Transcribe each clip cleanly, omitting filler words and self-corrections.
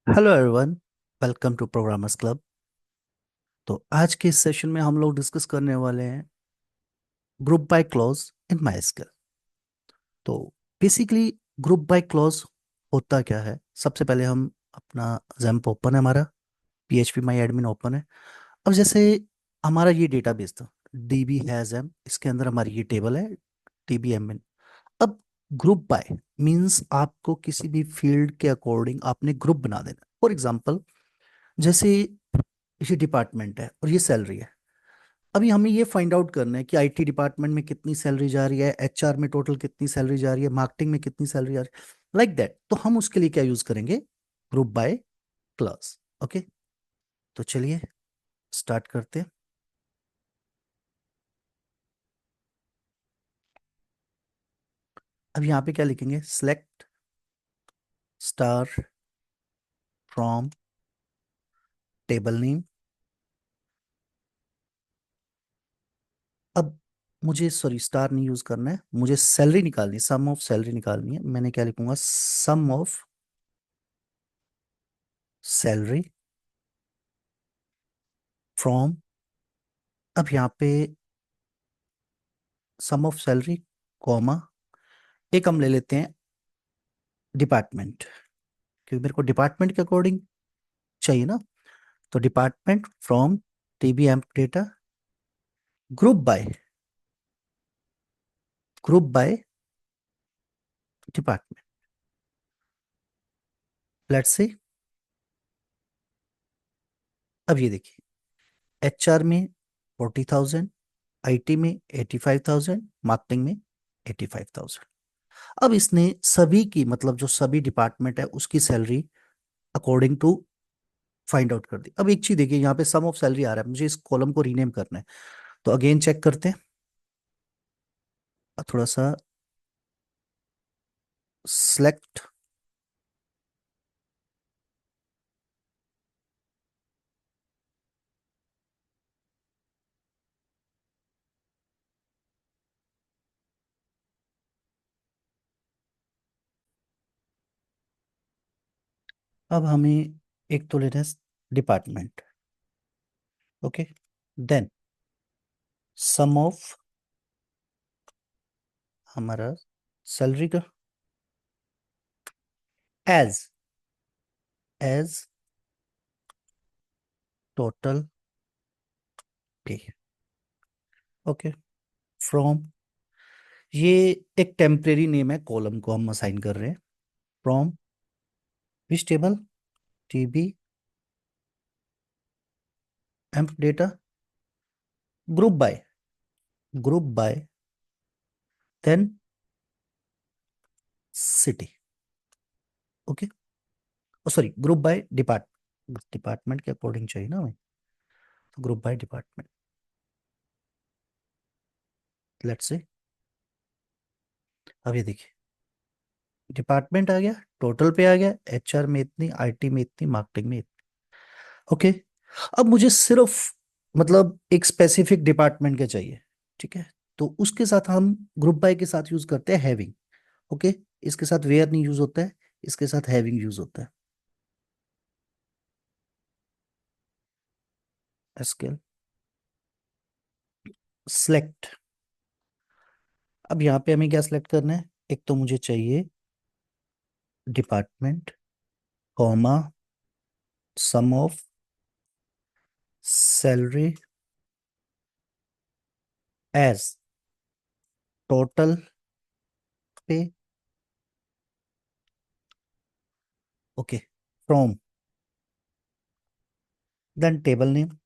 Hello everyone. Welcome to programmers club. तो आज के इस सेशन में हम लोग डिस्कस करने वाले हैं group by clause in MySQL. तो बेसिकली ग्रुप बाय क्लॉज होता क्या है? सबसे पहले हम अपना जैम्प ओपन है हमारा, पीएचपी माई एडमिन ओपन है। अब जैसे हमारा ये डेटाबेस था डीबी हैज एम, इसके अंदर हमारी ये टेबल है टीबी एम। अब ग्रुप बाय मींस आपको किसी भी फील्ड के अकॉर्डिंग आपने ग्रुप बना देना। फॉर एग्जांपल, जैसे ये डिपार्टमेंट है और ये सैलरी है। अभी हमें ये फाइंड आउट करना है कि आईटी डिपार्टमेंट में कितनी सैलरी जा रही है, एचआर में टोटल कितनी सैलरी जा रही है, मार्केटिंग में कितनी सैलरी जा रही है, लाइक दैट। तो हम उसके लिए क्या यूज करेंगे? Group by class. ओके, तो चलिए स्टार्ट करते हैं। अब यहाँ पे क्या लिखेंगे? Select star from table name. अब मुझे सॉरी स्टार नहीं यूज करना है, मुझे सैलरी निकालनी है, सम ऑफ सैलरी निकालनी है। मैंने क्या लिखूंगा? सम ऑफ सैलरी फ्रॉम। अब यहाँ पे सम ऑफ सैलरी कॉमा, एक हम ले लेते हैं डिपार्टमेंट, क्योंकि मेरे को डिपार्टमेंट के अकॉर्डिंग चाहिए ना। तो department from TB emp data, group by, group by department. Let's say अब ये देखिए, एचआर में 40,000, आईटी में 85,000, मार्केटिंग में 85,000। अब इसने सभी की मतलब जो सभी डिपार्टमेंट है उसकी salary according to find out कर दी। अब एक चीज देखिए, यहाँ पे सम ऑफ सैलरी आ रहा है, मुझे इस कॉलम को रीनेम करना है। तो अगेन चेक करते हैं, थोड़ा सा सिलेक्ट। अब हमें एक तो लेना है department. Okay, then sum of हमारा सैलरी का as as total pay. Okay, from, ये एक टेम्परेरी नेम है, कॉलम को हम असाइन कर रहे हैं। From which table? TB emp data, group by, group by, then city. Okay, sorry group by department के अकॉर्डिंग चाहिए ना हमें, तो group by department. Let's say अब ये देखिए, डिपार्टमेंट आ गया, टोटल पे आ गया, एचआर में इतनी, आईटी में इतनी, मार्केटिंग में इतनी। ओके, अब मुझे सिर्फ मतलब एक स्पेसिफिक डिपार्टमेंट के चाहिए। ठीक है, तो उसके साथ हम ग्रुप बाय के साथ यूज करते हैं हैविंग। ओके, इसके साथ वेयर नहीं यूज होता है, इसके साथ हैविंग यूज होता है। SQL select. अब यहाँ पे हमें क्या सिलेक्ट करना है? एक तो मुझे चाहिए department comma sum of salary as total pay. Okay, from, then table name,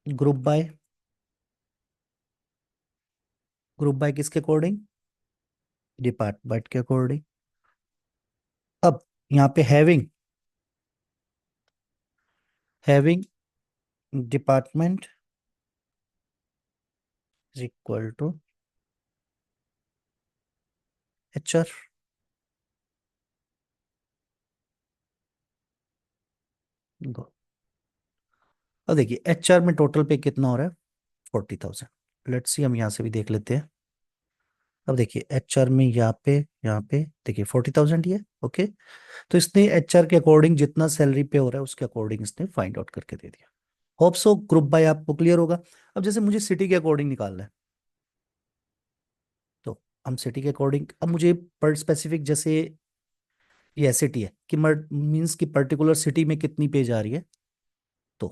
group by, group by किसके अकॉर्डिंग? डिपार्टमेंट के अकॉर्डिंग। अब यहाँ पे having, having department is equal to HR. अब देखिए एचआर में टोटल पे कितना हो रहा है? 40,000। लेट्स सी, हम यहाँ से भी देख लेते हैं। अब देखिए एचआर में यहाँ पे देखिए 40,000 ही है। ओके, तो इसने एचआर के अकॉर्डिंग जितना सैलरी पे हो रहा है उसके अकॉर्डिंग इसने फाइंड आउट करके दे दिया। होप सो ग्रुप बाय आपको क्लियर होगा। अब जैसे मुझे सिटी के अकॉर्डिंग निकालना है, तो हम सिटी के अकॉर्डिंग, अब मुझे पर स्पेसिफिक जैसे ये सिटी है कि मीन्स कि पर्टिकुलर सिटी में कितनी पे जा रही है, तो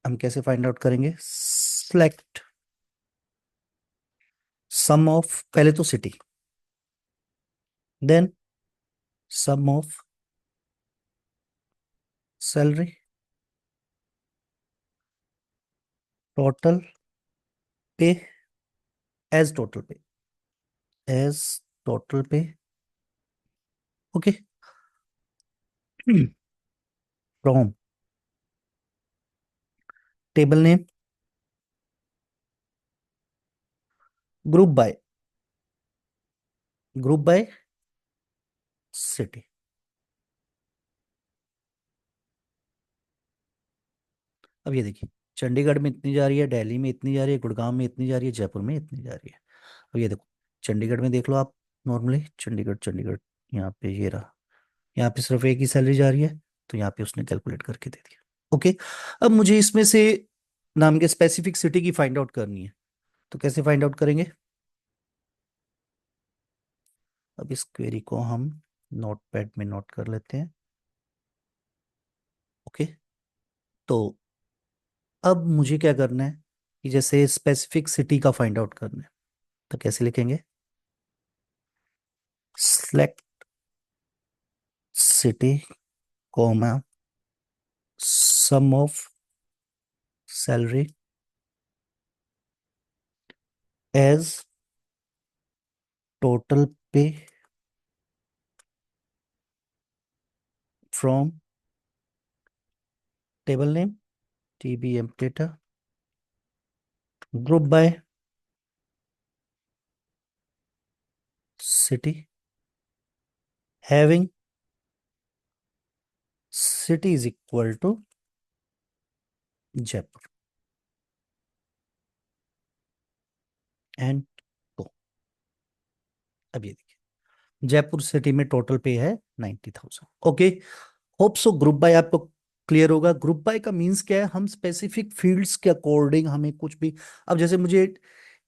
हम कैसे फाइंड आउट करेंगे? सेलेक्ट सम ऑफ, पहले तो city, then sum of salary, total pay, as total pay, as total pay. Okay, from table name, group by, group by city. अब ये देखिए, चंडीगढ़ में इतनी जा रही है, दिल्ली में इतनी जा रही है, गुड़गांव में इतनी जा रही है, जयपुर में इतनी जा रही है। अब ये देखो, चंडीगढ़ में देख लो आप, नॉर्मली चंडीगढ़ चंडीगढ़, यहाँ पे ये रहा, यहाँ पे सिर्फ एक ही सैलरी जा रही है, तो यहाँ पे उसने कैलकुलेट करके दे दिया। ओके, अब मुझे इसमें से नाम के स्पेसिफिक सिटी की फाइंड आउट करनी है, तो कैसे फाइंड आउट करेंगे? अब इस क्वेरी को हम नोट पैड में नोट कर लेते हैं। ओके, तो अब मुझे क्या करना है कि जैसे स्पेसिफिक सिटी का फाइंड आउट करना है, तो कैसे लिखेंगे? Select city, comma, sum of salary as total pay from table name TBM data, group by city, having city is equal to Jaipur, and तो अब ये देखिए, जयपुर सिटी में टोटल पे है 90,000। Okay, hope so group by आपको क्लियर होगा। Group by का मींस क्या है? हम स्पेसिफिक फील्ड्स के अकॉर्डिंग हमें कुछ भी, अब जैसे मुझे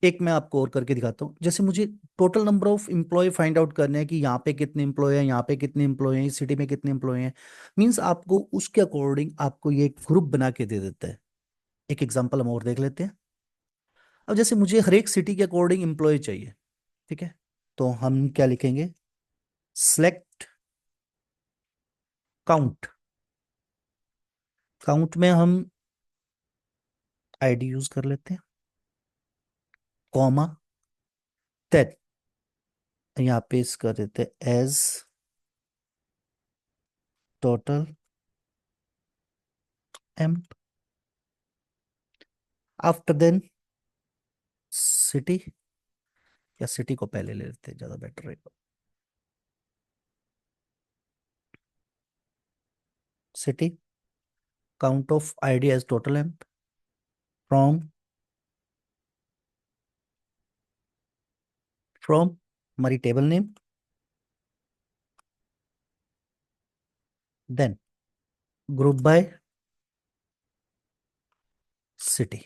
एक मैं आपको और करके दिखाता हूँ, जैसे मुझे total number of employ find out करने हैं कि यहाँ पे कितने एम्प्लॉय हैं, यहाँ पे कितने एम्प्लॉय हैं, इस सिटी में कितने एम्प्लॉय हैं, मींस आपको उसके अकॉर्डिंग आपको ये ग्रुप बना के दे देता है। एक एग्जांपल हम और देख लेते हैं। अब जैसे मुझे हर एक सिटी के अकॉर्डिंग एम्प्लॉय चाहिए, ठीक है, तो हम क्या लिखेंगे? सेलेक्ट काउंट, काउंट में हम आईडी यूज कर लेते हैं, कॉमा, देन यहाँ पे इस कर देते हैं as total m, after then city, या सिटी को पहले ले लेते हैं, ज्यादा बेटर रहेगा। City, count of ID as total m, from, from हमारी table name, then group by city.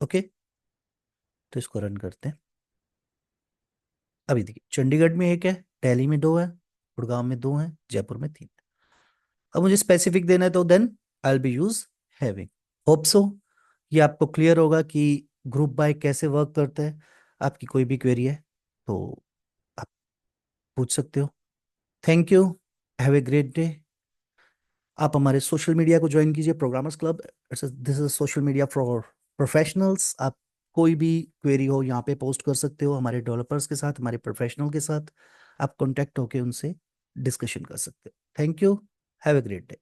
Okay, तो इसको रन करते हैं। अभी देखिए, चंडीगढ़ में एक है, दिल्ली में दो है, गुड़गांव में दो है, जयपुर में तीन। अब मुझे स्पेसिफिक देना है, तो then I will be use having. Hope so ये आपको क्लियर होगा कि ग्रुप बाय कैसे वर्क करता है। आपकी कोई भी क्वेरी है तो आप पूछ सकते हो। Thank you, have a great day. आप हमारे सोशल मीडिया को ज्वाइन कीजिए, programmers club, this is social media for professionals. आप कोई भी क्वेरी हो यहाँ पे पोस्ट कर सकते हो, हमारे डेवलपर्स के साथ, हमारे प्रोफेशनल के साथ आप कॉन्टेक्ट होके उनसे डिस्कशन कर सकते हो। Thank you, have a great day.